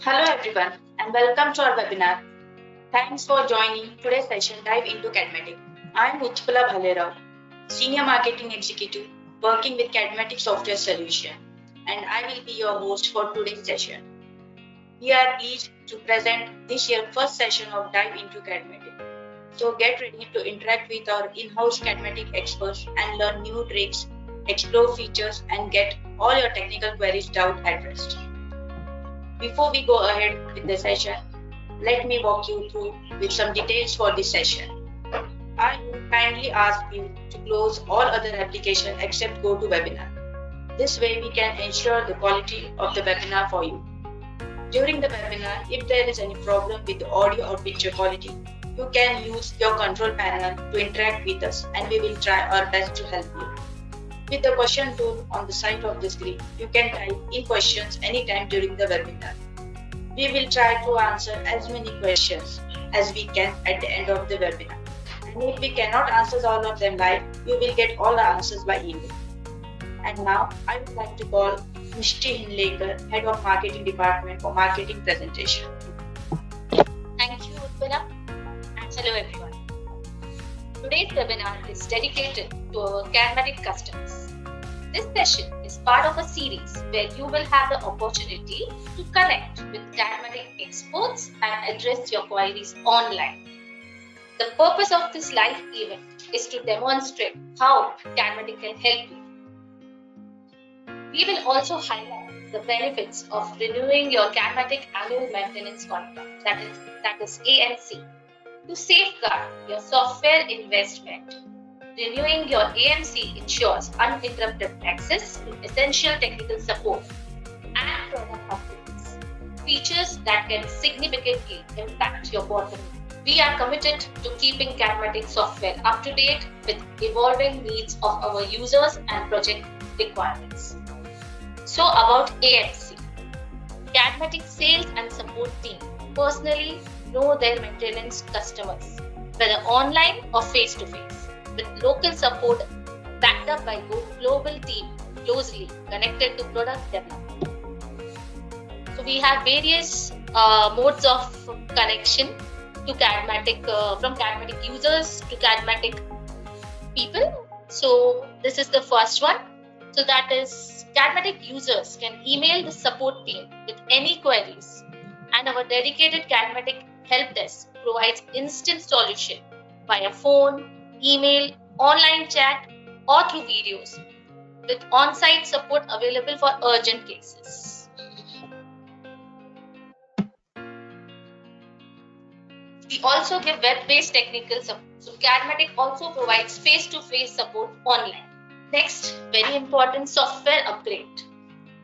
Hello everyone and welcome to our webinar. Thanks for joining today's session Dive into Cadmatic. I am Utpala Bhalerao, Senior Marketing Executive working with Cadmatic Software Solution, and I will be your host for today's session. We are pleased to present this year's first session of Dive into Cadmatic. So get ready to interact with our in-house Cadmatic experts and learn new tricks, explore features and get all your technical queries doubt addressed. Before we go ahead with the session, let me walk you through with some details for this session. I would kindly ask you to close all other applications except GoToWebinar. This way we can ensure the quality of the webinar for you. During the webinar, if there is any problem with the audio or picture quality, you can use your control panel to interact with us and we will try our best to help you. With the question tool on the side of the screen, you can type in questions anytime during the webinar. We will try to answer as many questions as we can at the end of the webinar. And if we cannot answer all of them live, you will get all the answers by email. And now I would like to call Mishti Hinlekar, Head of Marketing Department for Marketing Presentation. Thank you, Utpala, and hello everyone. Today's webinar is dedicated to our Cadmatic customers. This session is part of a series where you will have the opportunity to connect with Cadmatic experts and address your queries online. The purpose of this live event is to demonstrate how Cadmatic can help you. We will also highlight the benefits of renewing your Cadmatic annual maintenance contract, that is AMC, to safeguard your software investment. Renewing your AMC ensures uninterrupted access to essential technical support and product updates, features that can significantly impact your bottom line. We are committed to keeping Cadmatic software up to date with evolving needs of our users and project requirements. So about AMC, Cadmatic sales and support team personally know their maintenance customers, whether online or face-to-face, with local support backed up by global team closely connected to product development. So we have various modes of connection to Cadmatic, from Cadmatic users to Cadmatic people. So this is the first one. So that is Cadmatic users can email the support team with any queries, and our dedicated Cadmatic help desk provides instant solution via phone, email, online chat, or through videos, with on-site support available for urgent cases. We also give web-based technical support. So Cadmatic also provides face-to-face support online. Next, very important, software upgrade.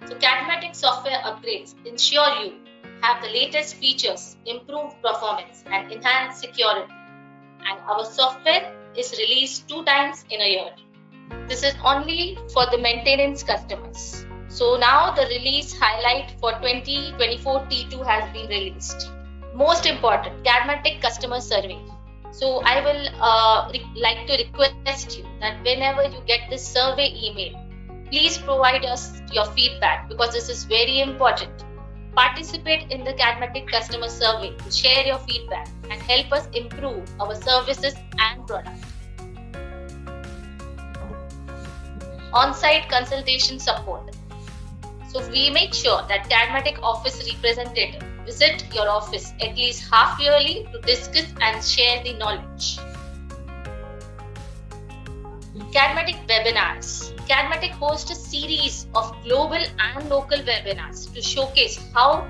So Cadmatic software upgrades ensure you have the latest features, improved performance, and enhanced security. And our software is released 2 times in a year. This is only for the maintenance customers. So now the release highlight for 2024 T2 has been released. Most important, Cadmatic customer survey. So I will like to request you that whenever you get this survey email, please provide us your feedback because this is very important. Participate in the Cadmatic customer survey to share your feedback and help us improve our services and product. On-site consultation support. So we make sure that Cadmatic office representative visit your office at least half yearly to discuss and share the knowledge. Cadmatic webinars. Cadmatic hosts a series of global and local webinars to showcase how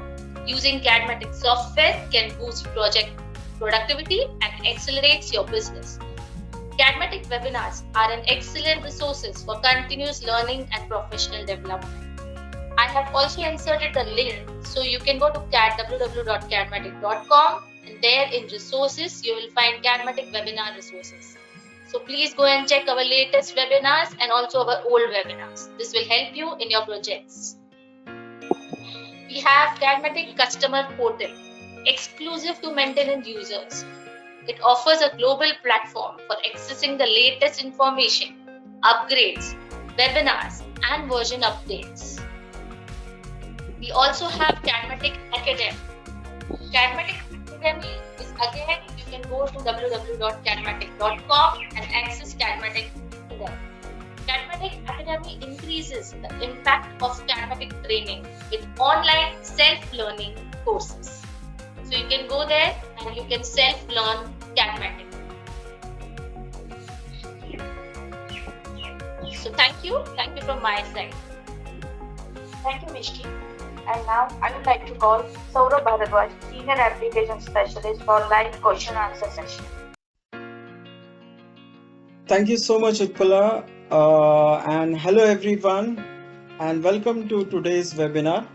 using Cadmatic software can boost project productivity and accelerates your business. Cadmatic webinars are an excellent resources for continuous learning and professional development. I have also inserted the link so you can go to www.cadmatic.com and there in resources you will find Cadmatic webinar resources. So please go and check our latest webinars and also our old webinars. This will help you in your projects. We have Cadmatic Customer Portal, exclusive to maintenance users. It offers a global platform for accessing the latest information, upgrades, webinars, and version updates. We also have Cadmatic Academy. Cadmatic Academy is again, you can go to www.cadmatic.com and access Cadmatic Academy. Cadmatic Academy increases the impact of Cadmatic training with online self-learning courses. So you can go there and you can self-learn Cadmatic. So thank you from my side. Thank you, Mishti. And now I would like to call Saurabh Bharadwaj, Senior Application Specialist for live question answer session. Thank you so much, Utpala. And hello, everyone, and welcome to today's webinar.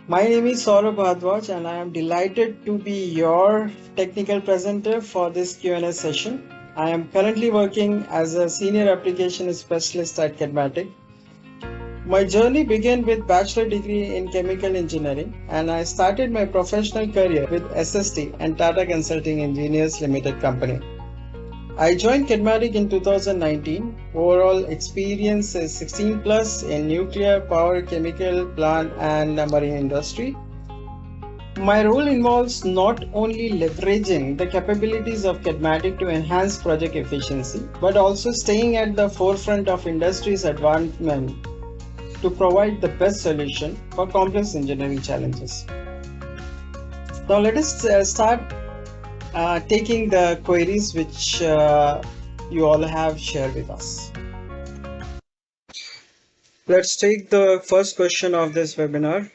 My name is Saurabh Bharadwaj, and I am delighted to be your technical presenter for this Q&A session. I am currently working as a Senior Application Specialist at Cadmatic. My journey began with bachelor degree in chemical engineering, and I started my professional career with SST and Tata Consulting Engineers Limited Company. I joined Cadmatic in 2019. Overall experience is 16 plus in nuclear, power, chemical, plant and marine industry. My role involves not only leveraging the capabilities of Cadmatic to enhance project efficiency, but also staying at the forefront of industry's advancement to provide the best solution for complex engineering challenges. Now let us start taking the queries which you all have shared with us. Let's take the first question of this webinar.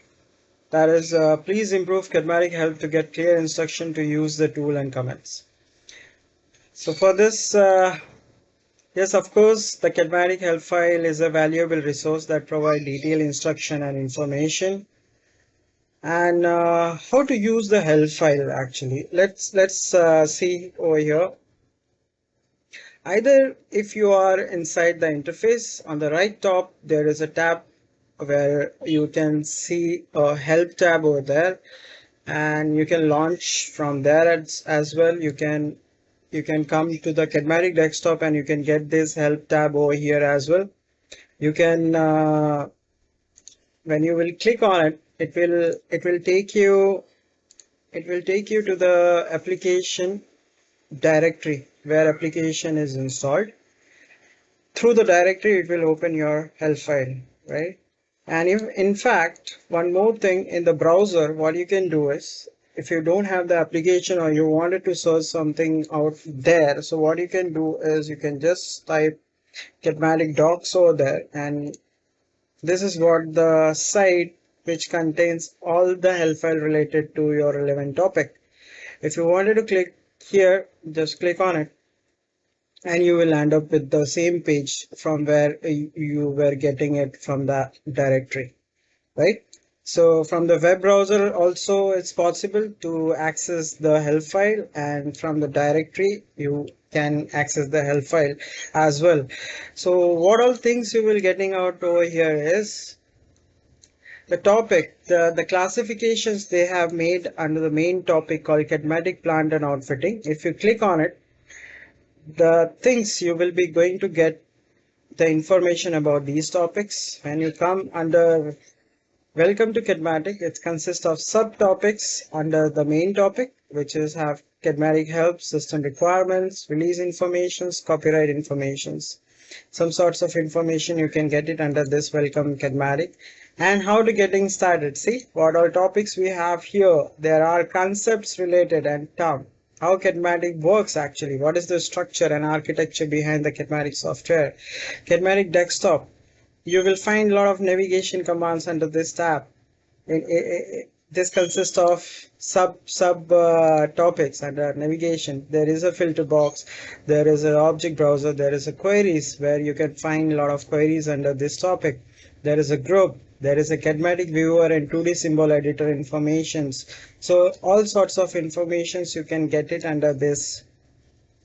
That is, please improve Cadmatic help to get clear instruction to use the tool and comments. So for this, yes, of course, the Cadmatic help file is a valuable resource that provides detailed instruction and information. And how to use the help file actually. Let's see over here. Either if you are inside the interface, on the right top there is a tab where you can see a help tab over there, and you can launch from there as well. You can come to the Cadmatic desktop and you can get this help tab over here as well. You can when you will click on it, it will take you to the application directory where application is installed. Through the directory it will open your help file, right? And in fact, one more thing, in the browser what you can do is, if you don't have the application or you wanted to search something out there, so what you can do is you can just type Cadmatic docs over there, and this is what the site which contains all the help file related to your relevant topic. If you wanted to click here, just click on it and you will end up with the same page from where you were getting it from the directory, right? So from the web browser also it's possible to access the help file, and from the directory you can access the help file as well. So what all things you will getting out over here is the topic, the classifications they have made under the main topic called Cadmatic Plant and Outfitting. If you click on it, the things you will be going to get the information about these topics. When you come under Welcome to Cadmatic, it consists of subtopics under the main topic, which is have Cadmatic help, system requirements, release informations, copyright informations. Some sorts of information you can get it under this Welcome Cadmatic. And how to getting started. See what all topics we have here. There are concepts related and term. How Cadmatic works actually. What is the structure and architecture behind the Cadmatic software. Cadmatic desktop. You will find a lot of navigation commands under this tab. This consists of sub topics under navigation. There is a filter box, there is an object browser, there is a queries where you can find a lot of queries under this topic. There is a group, there is a Cadmatic viewer and 2D symbol editor informations. So all sorts of informations you can get it under this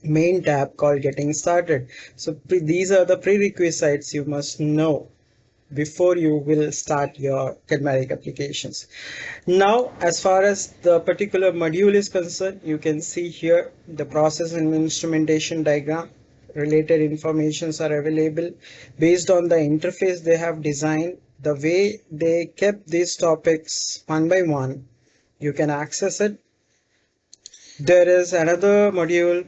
main tab called Getting Started. So these are the prerequisites you must know before you will start your Cadmatic applications. Now, as far as the particular module is concerned, you can see here the process and instrumentation diagram. Related informations are available based on the interface they have designed. the way they kept these topics one by one, you can access it. There is another module,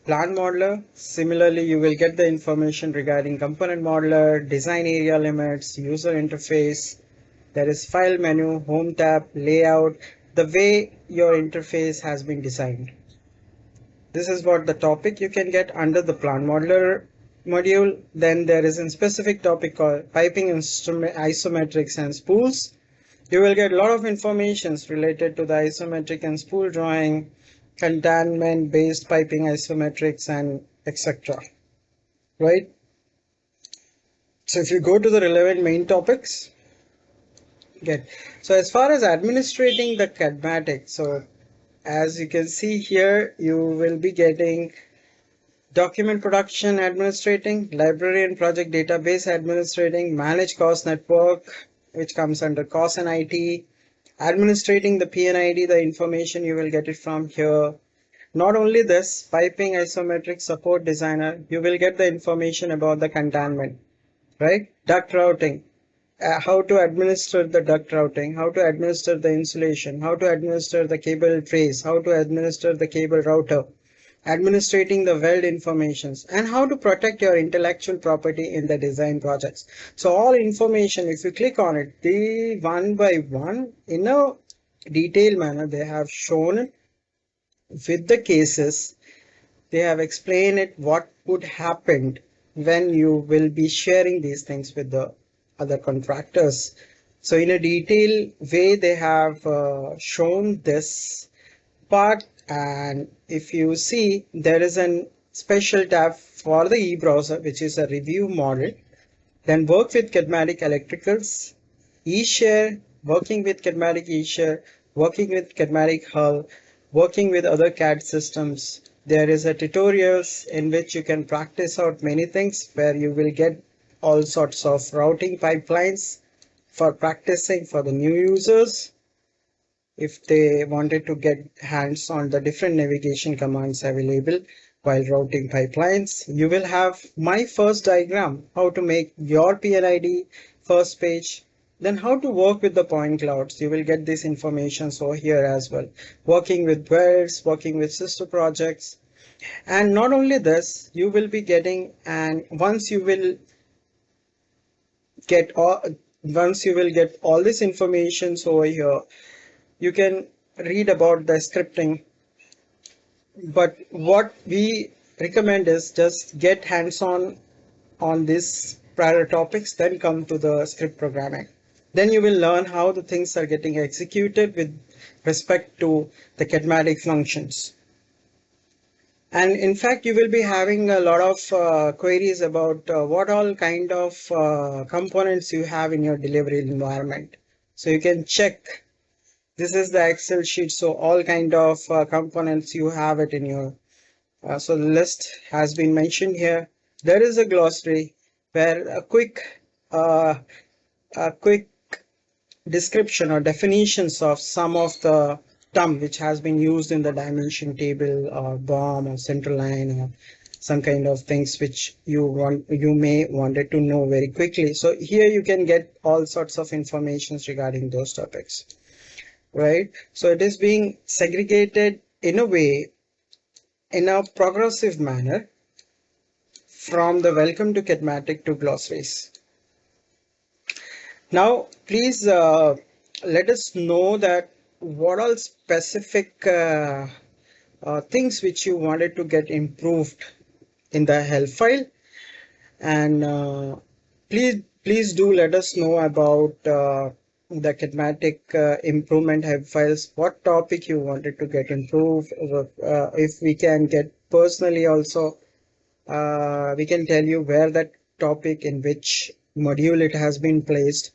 Plant Modeler. Similarly, you will get the information regarding Component Modeler, Design Area Limits, User Interface. There is File Menu, Home tab, Layout, the way your interface has been designed. This is what the topic you can get under the Plant Modeler module. Then there is a specific topic called Piping Isometrics and Spools. You will get a lot of information related to the isometric and spool drawing, containment based piping isometrics, and etc. Right? So if you go to the relevant main topics, so as far as administrating the Cadmatic, so as you can see here, you will be getting document production administrating, library and project database administrating, manage cost network, which comes under cost and IT, administrating the PNID, the information you will get it from here. Not only this, piping isometric support designer, you will get the information about the containment, right? Duct routing, how to administer the duct routing, how to administer the insulation, how to administer the cable trace, how to administer the cable router, administrating the weld informations, and how to protect your intellectual property in the design projects. So all information, if you click on it, the one by one in a detailed manner, they have shown it with the cases. They have explained it what would happen when you will be sharing these things with the other contractors. So in a detailed way, they have shown this part. And if you see, there is a special tab for the e-browser, which is a review model. Then work with Cadmatic Electricals, eShare, working with Cadmatic eShare, working with Cadmatic Hull, working with other CAD systems. There is a tutorials in which you can practice out many things, where you will get all sorts of routing pipelines for practicing for the new users. If they wanted to get hands on the different navigation commands available while routing pipelines, you will have my first diagram, how to make your PNID first page, then how to work with the point clouds. You will get this information over here as well. Working with welds, working with sister projects. And not only this, you will be getting, and once you will get all this information over here, you can read about the scripting. But what we recommend is just get hands-on on these prior topics, then come to the script programming. Then you will learn how the things are getting executed with respect to the Cadmatic functions. And in fact, you will be having a lot of queries about what all kind of components you have in your delivery environment. So you can check. This is the Excel sheet. So all kind of components you have it in your. So the list has been mentioned here. There is a glossary where a quick description or definitions of some of the term which has been used in the dimension table or BOM or central line or some kind of things which you may wanted to know very quickly. So here you can get all sorts of information regarding those topics, right? So it is being segregated in a way, in a progressive manner, from the welcome to Cadmatic to glossaries. Now please let us know that what all specific things which you wanted to get improved in the help file, and please do let us know about the Cadmatic improvement help files, what topic you wanted to get improved. If we can get personally also, we can tell you where that topic, in which module it has been placed.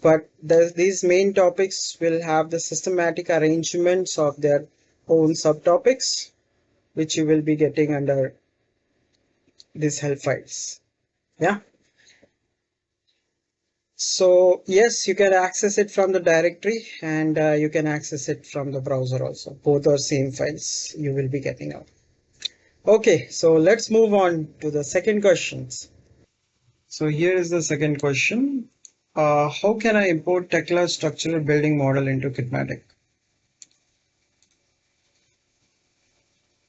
But these main topics will have the systematic arrangements of their own subtopics, which you will be getting under these help files. Yeah. So yes, you can access it from the directory, and you can access it from the browser also. Both are same files you will be getting out. Okay, so let's move on to the second questions. So here is the second question. how can I import Tekla structural building model into Cadmatic?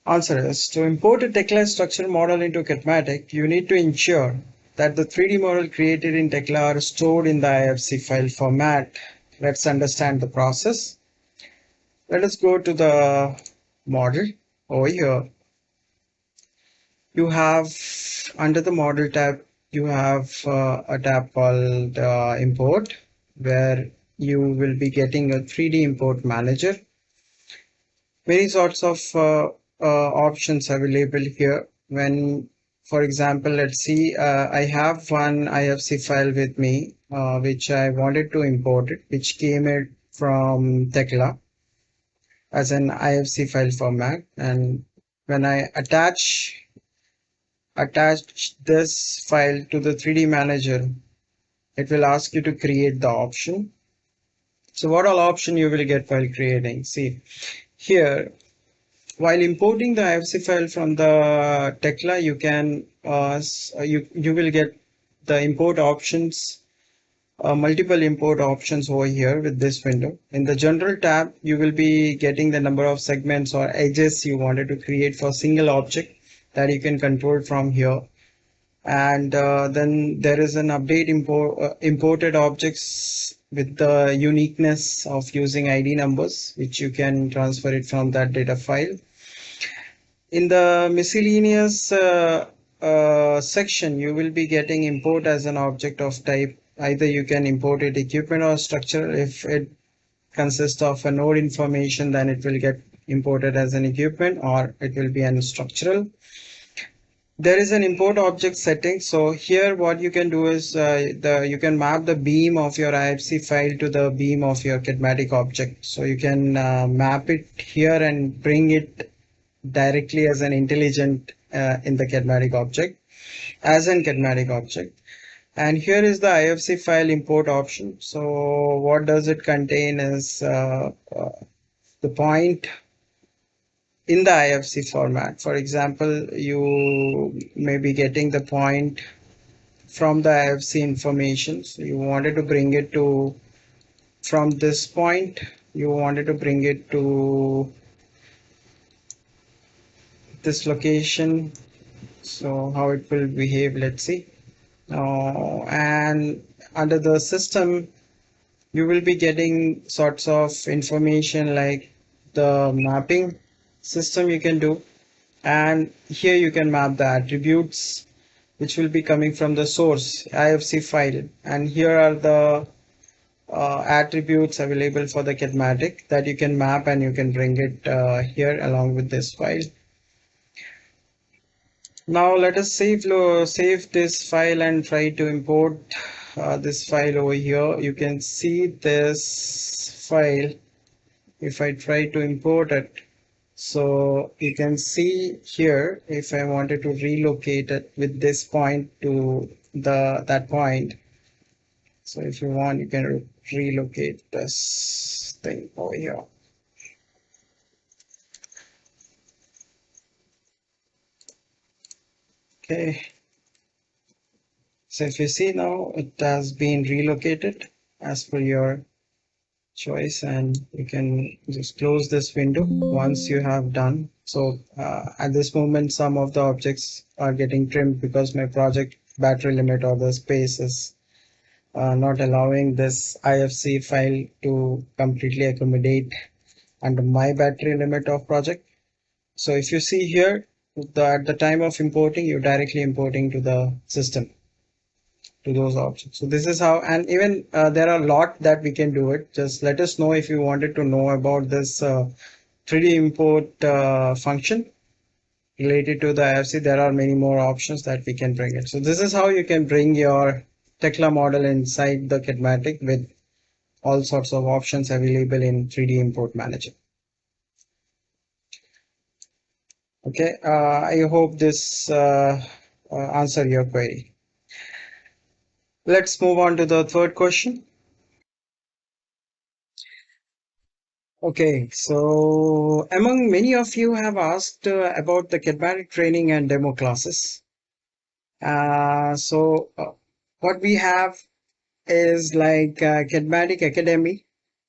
Answer is, to import a Tekla structural model into Cadmatic, you need to ensure that the 3D model created in Tekla are stored in the IFC file format. Let's understand the process. Let us go to the model over here. You have under the model tab, you have a tab called import, where you will be getting a 3D import manager. Many sorts of options available here. When, for example, let's see, I have one IFC file with me, which I wanted to import it, which came in from Tekla as an IFC file format. And when I attach this file to the 3D manager, it will ask you to create the option. So what all option you will get while creating? See here, while importing the IFC file from the Tekla, you can you will get the import options, multiple import options over here with this window. In the general tab, you will be getting the number of segments or edges you wanted to create for a single object that you can control from here. And then there is an update imported objects with the uniqueness of using ID numbers, which you can transfer it from that data file. In the miscellaneous section, you will be getting import as an object of type. Either you can import it equipment or structure. If it consists of a node information, then it will get imported as an equipment, or it will be an structural. There is an import object setting. So here what you can do is you can map the beam of your IFC file to the beam of your Cadmatic object. So you can map it here and bring it directly as an intelligent in the Cadmatic object, as an Cadmatic object. And here is the IFC file import option. So what does it contain is the point in the IFC format. For example, you may be getting the point from the IFC information. So you wanted to bring it to, from this point, you wanted to bring it to this location. So how it will behave, let's see. And under the system, you will be getting sorts of information like the mapping system you can do, and here you can map the attributes which will be coming from the source IFC file, and here are the attributes available for the Cadmatic that you can map, and you can bring it here along with this file. Now let us save this file and try to import this file over here. You can see this file if I try to import it. So you can see here, if I wanted to relocate it with this point to that point. So if you want, you can relocate this thing over here. Okay. So if you see now, it has been relocated as per your choice, and you can just close this window once you have done. So at this moment, some of the objects are getting trimmed because my project battery limit or the space is not allowing this IFC file to completely accommodate under my battery limit of project. So if you see here, at the time of importing, you're directly importing to the system, to those objects. So this is how, and even there are a lot that we can do it. Just let us know if you wanted to know about this 3D import function related to the IFC. There are many more options that we can bring it. So this is how you can bring your Tekla model inside the Cadmatic with all sorts of options available in 3D import manager. Okay, I hope this answer your query. Let's move on to the third question. Okay, so among many of you have asked about the Cadmatic training and demo classes. What we have is like Cadmatic Academy,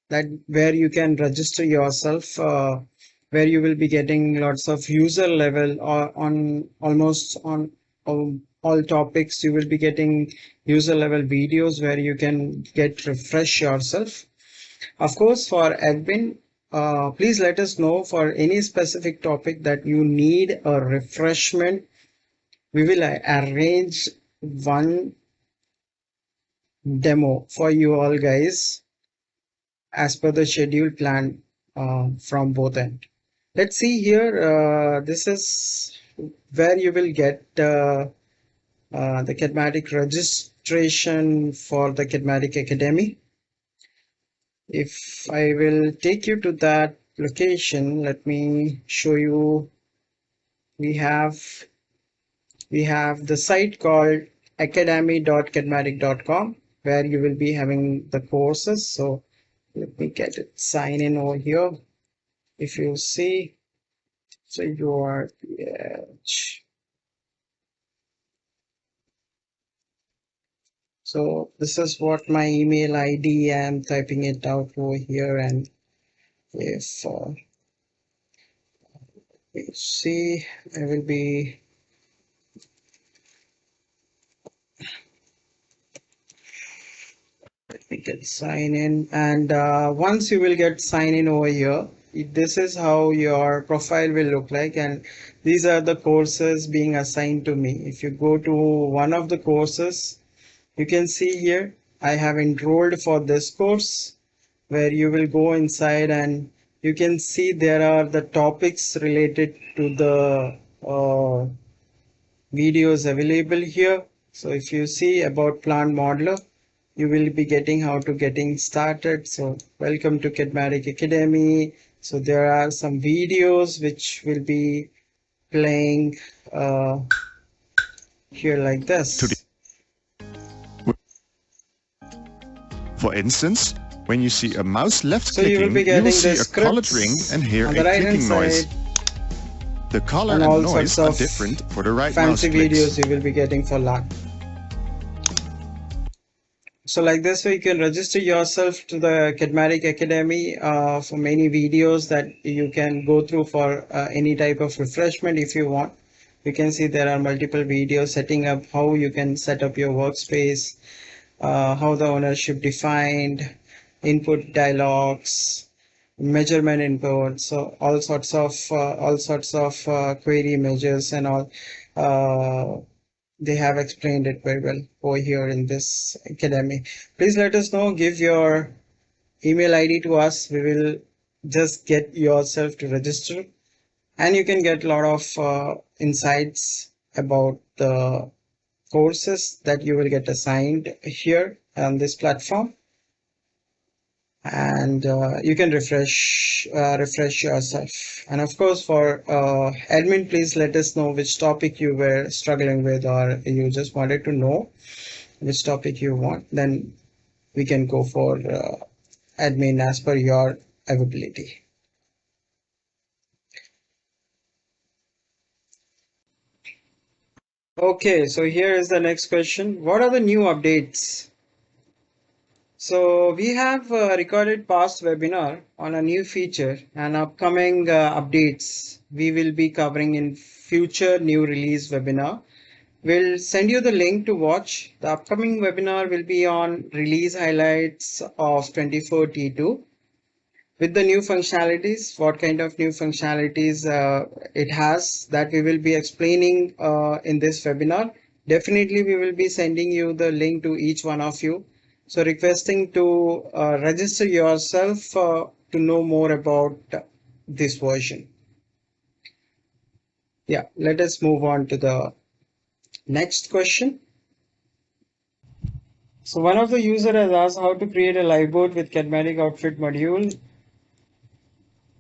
that where you can register yourself, where you will be getting lots of user level or on almost on all topics. You will be getting user level videos where you can get refresh yourself. Of course, for admin, please let us know for any specific topic that you need a refreshment. We will arrange one demo for you all guys as per the schedule plan from both end. Let's see here. This is where you will get the Cadmatic registration for the Cadmatic Academy. If I will take you to that location, let me show you. We have the site called academy.cadmatic.com, where you will be having the courses. So let me get it, sign in over here. If you see, so your PH. So this is what my email ID. I'm typing it out over here, and if you see, I will be we can sign in, and once you will get sign in over here, this is how your profile will look like, and these are the courses being assigned to me. If you go to one of the courses, you can see here I have enrolled for this course, where you will go inside and you can see there are the topics related to the videos available here. So if you see about plant modeler, you will be getting how to getting started. So welcome to Cadmatic Academy. So there are some videos which will be playing here like this. For instance, when you see a mouse left So you will clicking, be you getting will the see a colored scripts ring and hear on a the right hand clicking noise. side, The color and and all noise sorts are of different for the right mouse fancy clicks. videos you will be getting for luck. So like this way you can register yourself to the Cadmatic Academy for many videos that you can go through for any type of refreshment if you want. You can see there are multiple videos setting up how you can set up your workspace, how the ownership defined, input dialogues, measurement input, so all sorts of query measures and all. They have explained it very well over here in this academy. Please let us know, give your email ID to us. We will just get yourself to register, and you can get a lot of insights about the courses that you will get assigned here on this platform, and you can refresh yourself. And of course, for admin, please let us know which topic you were struggling with, or you just wanted to know which topic you want. Then we can go for admin as per your availability. Okay, so here is the next question. What are the new updates? So we have recorded past webinar on a new feature and upcoming updates we will be covering in future new release webinar. We'll send you the link to watch. The upcoming webinar will be on release highlights of 24 T2 with the new functionalities, what kind of new functionalities it has, that we will be explaining in this webinar. Definitely we will be sending you the link to each one of you. So requesting to register yourself to know more about this version. Yeah, let us move on to the next question. So one of the user has asked how to create a live board with Cadmatic outfit module.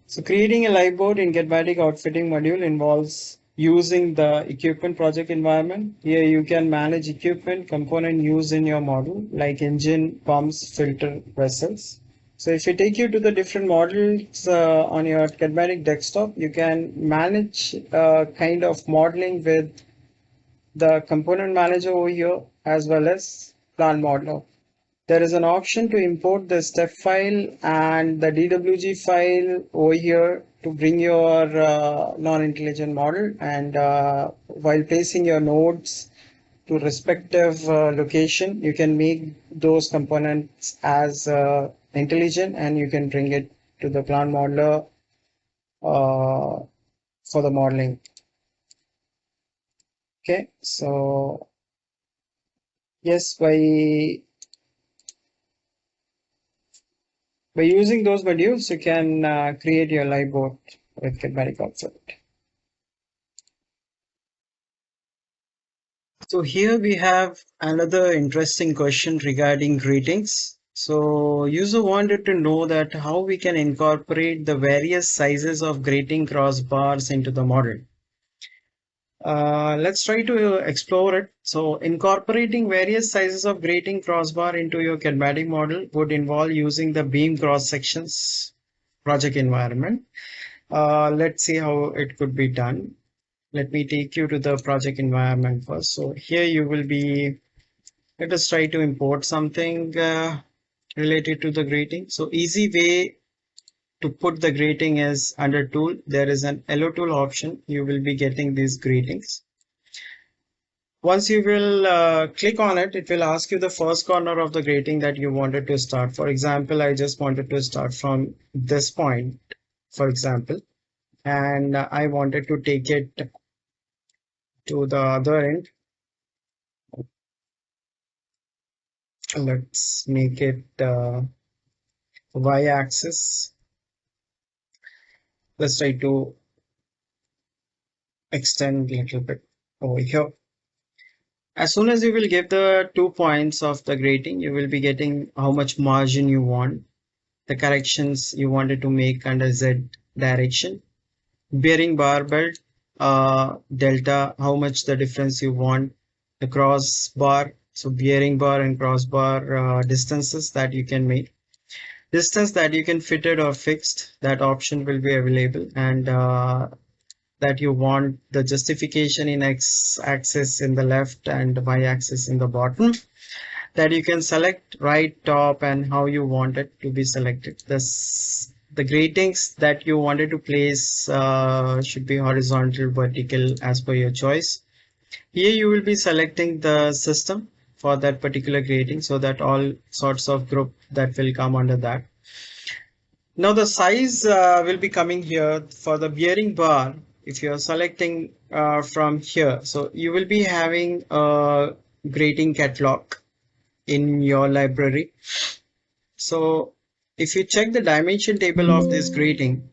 So creating a live board in Cadmatic outfitting module involves using the equipment project environment. Here you can manage equipment component used in your model like engine, pumps, filter, vessels. So if you take you to the different models on your Cadmatic desktop, you can manage kind of modeling with the component manager over here as well as plant modeler. there is an option to import the step file and the DWG file over here to bring your non-intelligent model, and while placing your nodes to respective location, you can make those components as intelligent, and you can bring it to the plant modeler for the modeling. Okay, so yes, by using those modules, you can create your live board with Cadmatic Expert. So here we have another interesting question regarding greetings. So user wanted to know that how we can incorporate the various sizes of grating crossbars into the model. Let's try to explore it. So incorporating various sizes of grating crossbar into your Cadmatic model would involve using the beam cross sections project environment. Let's see how it could be done. Let me take you to the project environment first. So here you will be, let us try to import something related to the grating. So easy way to put the grating is under tool. There is an LO tool option. You will be getting these gratings. Once you will click on it, it will ask you the first corner of the grating that you wanted to start. For example, I just wanted to start from this point, for example, and I wanted to take it to the other end. Let's make it y-axis. Let's try to extend a little bit over here. As soon as you will give the 2 points of the grating, you will be getting how much margin you want, the corrections you wanted to make under Z direction, bearing bar belt, delta, how much the difference you want, the cross bar, so bearing bar and crossbar distances that you can make, distance that you can fitted or fixed, that option will be available, and that you want the justification in x-axis in the left and y-axis in the bottom, that you can select right, top, and how you want it to be selected. The gratings that you wanted to place should be horizontal, vertical, as per your choice. Here you will be selecting the system for that particular grating, so that all sorts of group that will come under that. Now the size will be coming here for the bearing bar. If you are selecting from here, so you will be having a grating catalog in your library. So if you check the dimension table of this grating,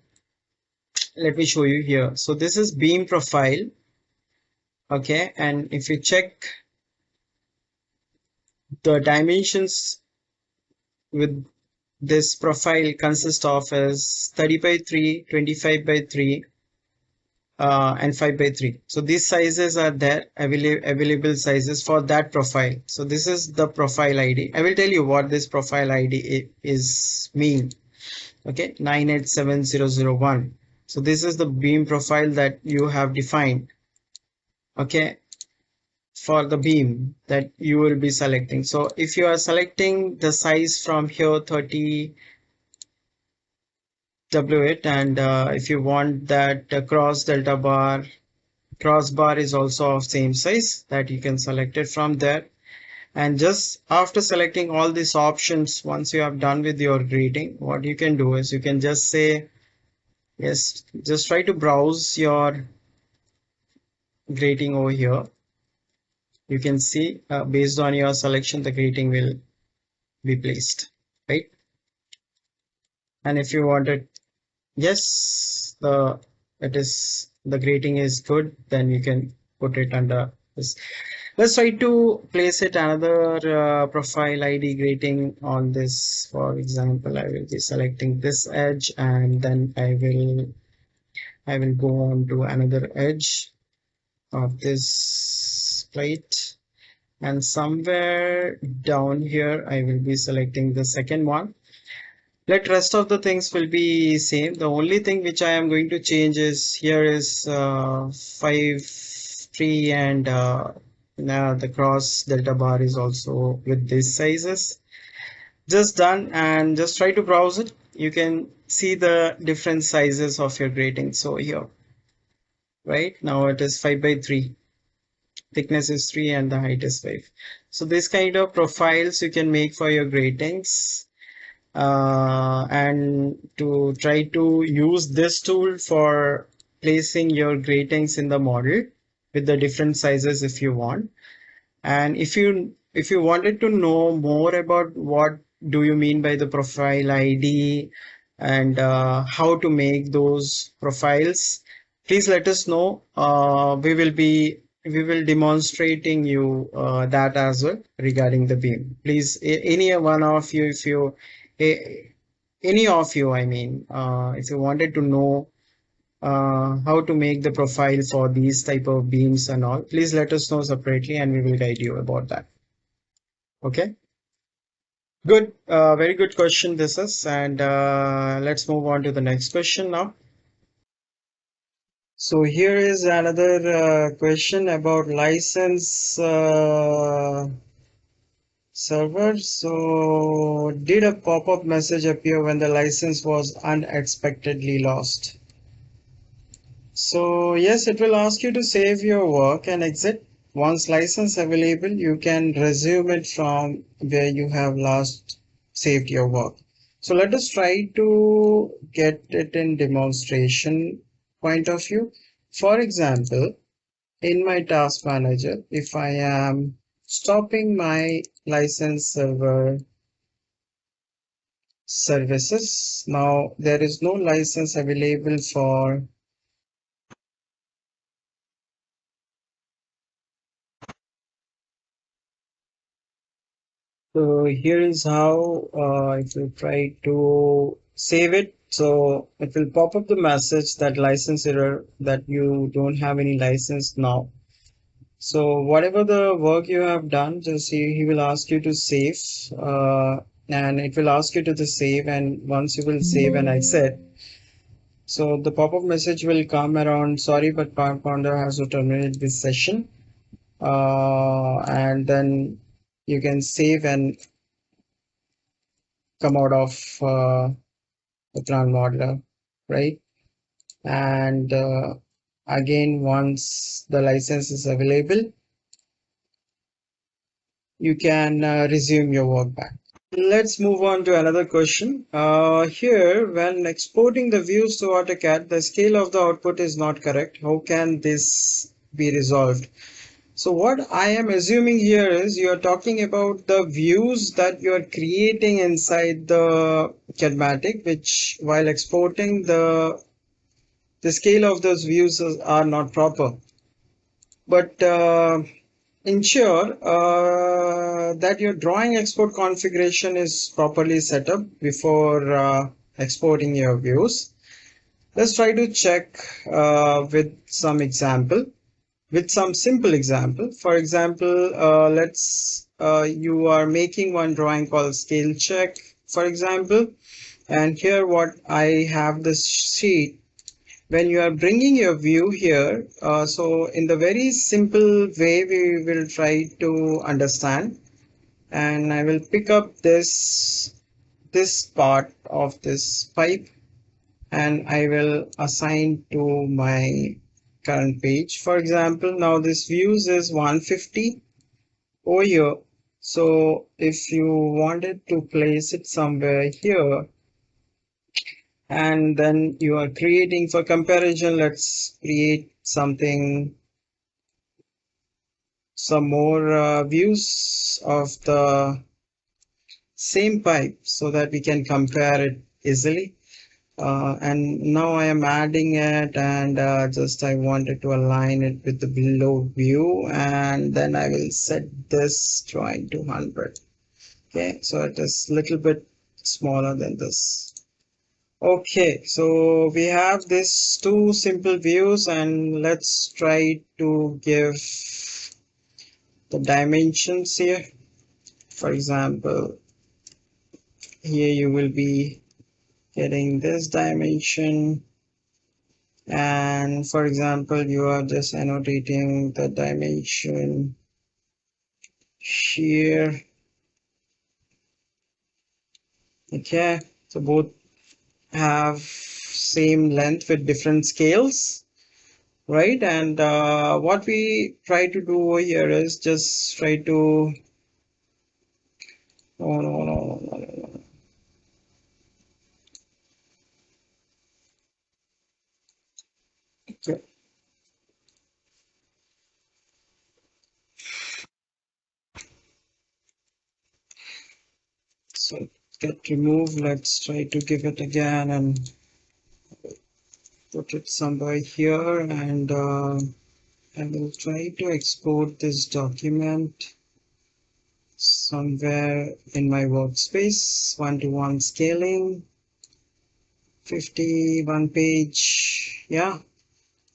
let me show you here. So this is beam profile. Okay, and if you check the dimensions with this profile consist of is 30 by 3, 25 by 3, and 5 by 3. So these sizes are there, available sizes for that profile. So this is the profile ID. I will tell you what this profile ID is mean. Okay, 987001. So this is the beam profile that you have defined. Okay, for the beam that you will be selecting. So if you are selecting the size from here 30 W8, and if you want that cross delta bar, crossbar is also of same size, that you can select it from there. And just after selecting all these options, once you have done with your grating, what you can do is you can just say yes, just try to browse your grating over here. You can see based on your selection the grating will be placed, right? And if you wanted, yes, the grating is good, then you can put it under this. Let's try to place it another profile ID grating on this. For example, I will be selecting this edge, and then I will go on to another edge of this plate, and somewhere down here I will be selecting the second one. Let rest of the things will be same. The only thing which I am going to change is here is 5 3, and now the cross delta bar is also with these sizes. just done, and just try to browse it. You can see the different sizes of your grating. So here, right now it is 5 by 3, thickness is 3 and the height is 5. So this kind of profiles you can make for your gratings, and to try to use this tool for placing your gratings in the model with the different sizes if you want. And if you wanted to know more about what do you mean by the profile ID, and how to make those profiles, please let us know. We will demonstrating you that as well regarding the beam. Please, any one of you, if you any of you, I mean, if you wanted to know how to make the profile for these type of beams and all, please let us know separately and we will guide you about that. Okay, good. Very good question this is, and let's move on to the next question now. So here is another question about license server. So did a pop-up message appear when the license was unexpectedly lost? So yes, it will ask you to save your work and exit. Once license available, you can resume it from where you have last saved your work. So let us try to get it in demonstration point of view. For example, in my task manager, if I am stopping my license server services, now there is no license available for. So here is how if you try to save it. So it will pop up the message that license error, that you don't have any license now. So whatever the work you have done, just he will ask you to save, and it will ask you to the save, and once you will save and exit. So the pop-up message will come around, sorry, but Power Pounder has to terminate this session. And then you can save and come out of the plant modeler, right? And again, once the license is available, you can resume your work back. Let's move on to another question. Here, when exporting the views to AutoCAD, the scale of the output is not correct. How can this be resolved? So what I am assuming here is you are talking about the views that you are creating inside the Cadmatic, which while exporting the scale of those views are not proper. But ensure that your drawing export configuration is properly set up before exporting your views. Let's try to check with some example. With some simple example. For example, let's you are making one drawing called scale check, for example, and here what I have this sheet. When you are bringing your view here, so in the very simple way we will try to understand, and I will pick up this part of this pipe and I will assign to my current page. For example, now this views is 150 over here. So if you wanted to place it somewhere here, and then you are creating for comparison, let's create something, some more views of the same pipe so that we can compare it easily. And now I am adding it, and just I wanted to align it with the below view, and then I will set this drawing to 100. Okay, so it is little bit smaller than this. Okay, so we have these two simple views, and let's try to give the dimensions here. For example, here you will be getting this dimension, and for example you are just annotating the dimension here, Okay, so both have same length with different scales, right? And what we try to do over here is just try to, oh no, no, no, no, no, no. Okay. So get removed. Let's try to give it again and put it somewhere here, and I will try to export this document somewhere in my workspace. 1-to-1 scaling, 51 page. Yeah.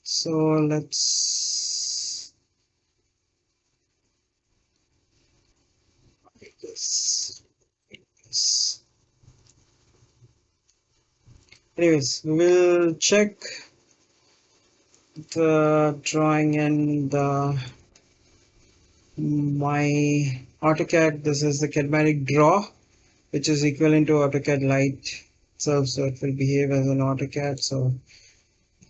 So let's like this. Anyways, we will check the drawing in my AutoCAD. This is the Cadmatic Draw, which is equivalent to AutoCAD Lite itself, so it will behave as an AutoCAD. So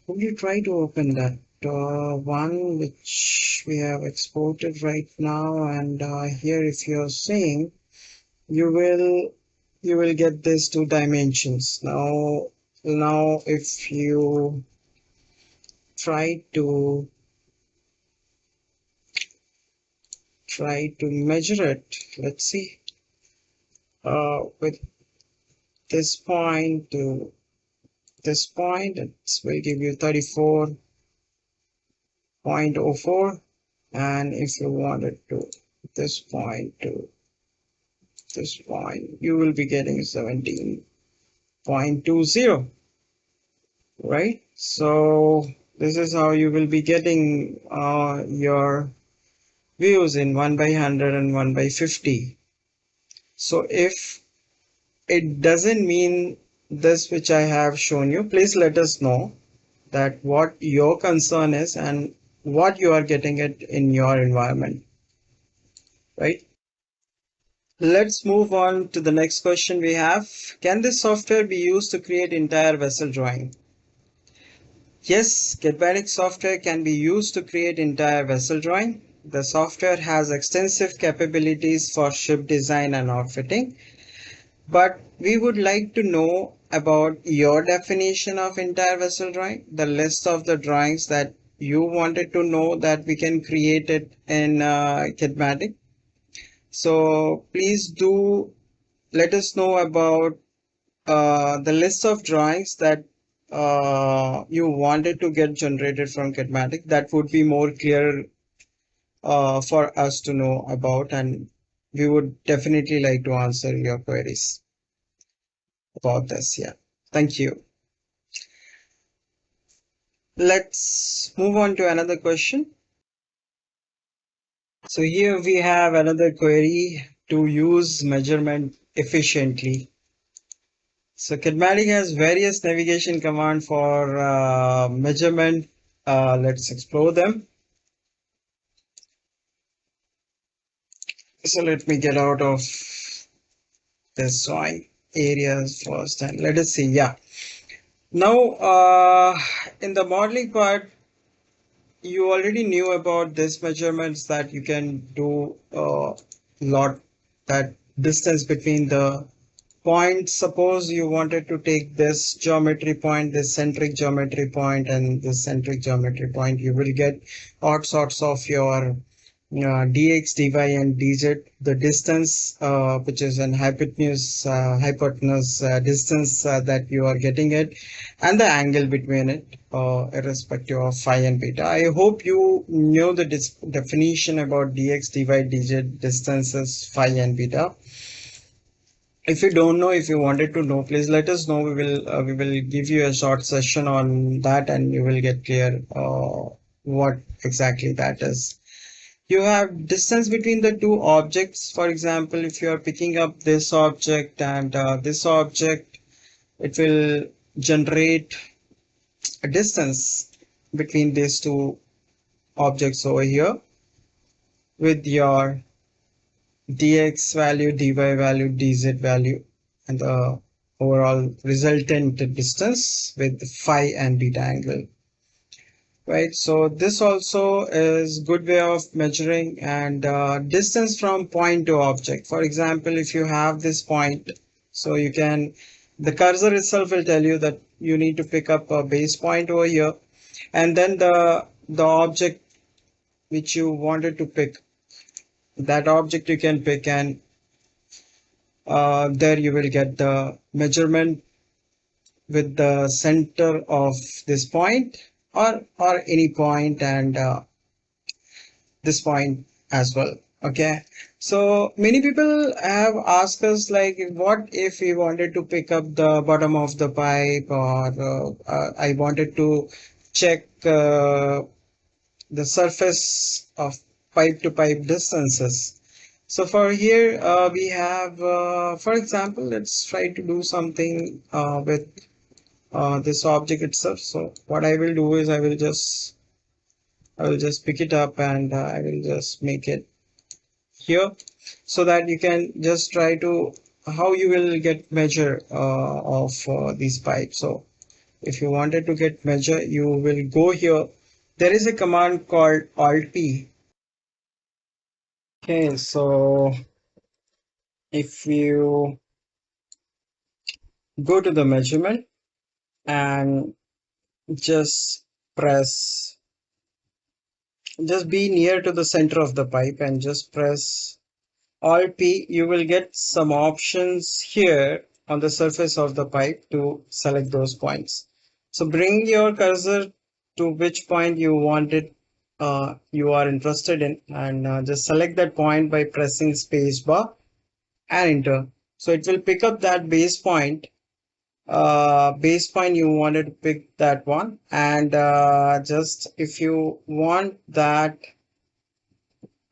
would you try to open that one which we have exported right now, and here if you're seeing, you will get these 2 dimensions. Now if you try to measure it, let's see, with this point to this point, it will give you 34.04, and if you wanted to this point to this point, you will be getting 17.20, right? So this is how you will be getting your views in 1/100 and 1/50. So if it doesn't mean this which I have shown you, please let us know that what your concern is and what you are getting it in your environment, right? Let's move on to the next question we have. Can this software be used to create entire vessel drawing? Yes, Cadmatic software can be used to create entire vessel drawing. The software has extensive capabilities for ship design and outfitting, but we would like to know about your definition of entire vessel drawing, the list of the drawings that you wanted to know that we can create it in Cadmatic. So please do let us know about the list of drawings that you wanted to get generated from Cadmatic. That would be more clear for us to know about, and we would definitely like to answer your queries about this. Yeah, thank you. Let's move on to another question. So here we have another query: to use measurement efficiently. So Cadmatic has various navigation commands for measurement. Let's explore them. So let me get out of this drawing areas first, and let us see. Yeah. Now in the modeling part, you already knew about this measurements that you can do a lot, that distance between the points. Suppose you wanted to take this geometry point, this centric geometry point, and this centric geometry point, you will get odd sorts of your dx, dy, and dz, the distance which is an hypotenuse distance that you are getting it, and the angle between it, irrespective of phi and beta. I hope you know the definition about dx, dy, dz distances, phi and beta. If you don't know, if you wanted to know, please let us know. We will give you a short session on that, and you will get clear what exactly that is. You have distance between the two objects. For example, if you are picking up this object and this object, it will generate a distance between these two objects over here with your dx value, dy value, dz value, and the overall resultant distance with phi and beta angle. Right, so this also is good way of measuring and distance from point to object. For example, if you have this point, so you can, the cursor itself will tell you that you need to pick up a base point over here, and then the object which you wanted to pick, that object you can pick, and there you will get the measurement with the center of this point or any point, and this point as well. Okay, so many people have asked us, like, what if we wanted to pick up the bottom of the pipe, or I wanted to check the surface of pipe to pipe distances. So for here we have, for example, let's try to do something with this object itself. So what I will do is I will just pick it up, and I will just make it here, so that you can just try to how you will get measure of these pipes. So if you wanted to get measure, you will go here. There is a command called Alt P. Okay, so if you go to the measurement and just be near to the center of the pipe and just press Alt P, you will get some options here on the surface of the pipe to select those points. So bring your cursor to which point you want it, you are interested in, and just select that point by pressing space bar and enter. So it will pick up that base point you wanted to pick that one, and just if you want that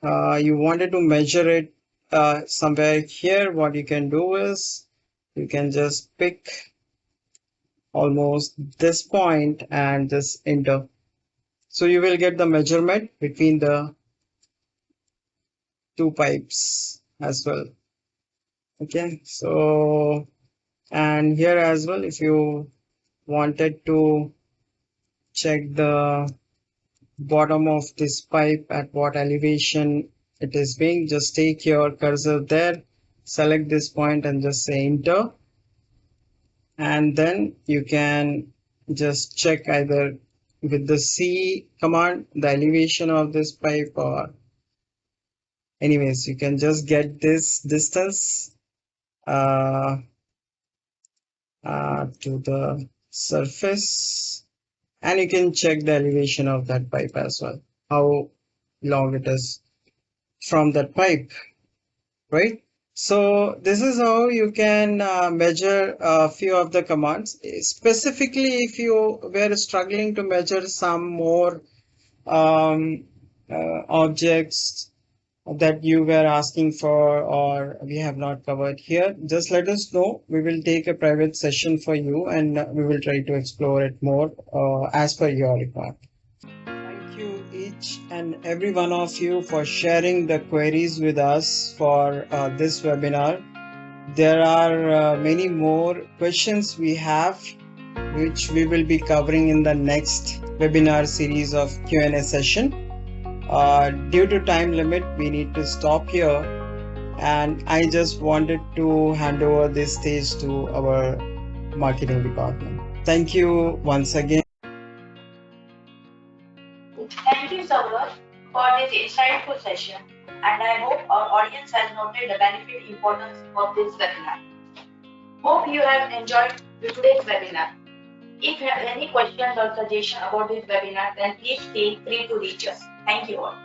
you wanted to measure it somewhere here, what you can do is you can just pick almost this point and just enter. So you will get the measurement between the two pipes as well. Okay, so and here as well, if you wanted to check the bottom of this pipe at what elevation it is being, just take your cursor there, select this point and just say enter, and then you can just check either with the C command the elevation of this pipe, or anyways you can just get this distance to the surface, and you can check the elevation of that pipe as well, how long it is from that pipe, right? So this is how you can measure a few of the commands. Specifically, if you were struggling to measure some more objects that you were asking for, or we have not covered here, just let us know. We will take a private session for you, and we will try to explore it more as per your requirement. Thank you each and every one of you for sharing the queries with us for this webinar. There are many more questions we have, which we will be covering in the next webinar series of Q&A session. Due to time limit, we need to stop here, and I just wanted to hand over this stage to our marketing department. Thank you once again. Thank you, Saurabh, for this insightful session, and I hope our audience has noted the benefit importance of this webinar. Hope you have enjoyed today's webinar. If you have any questions or suggestions about this webinar, then please feel free to reach us. Thank you all.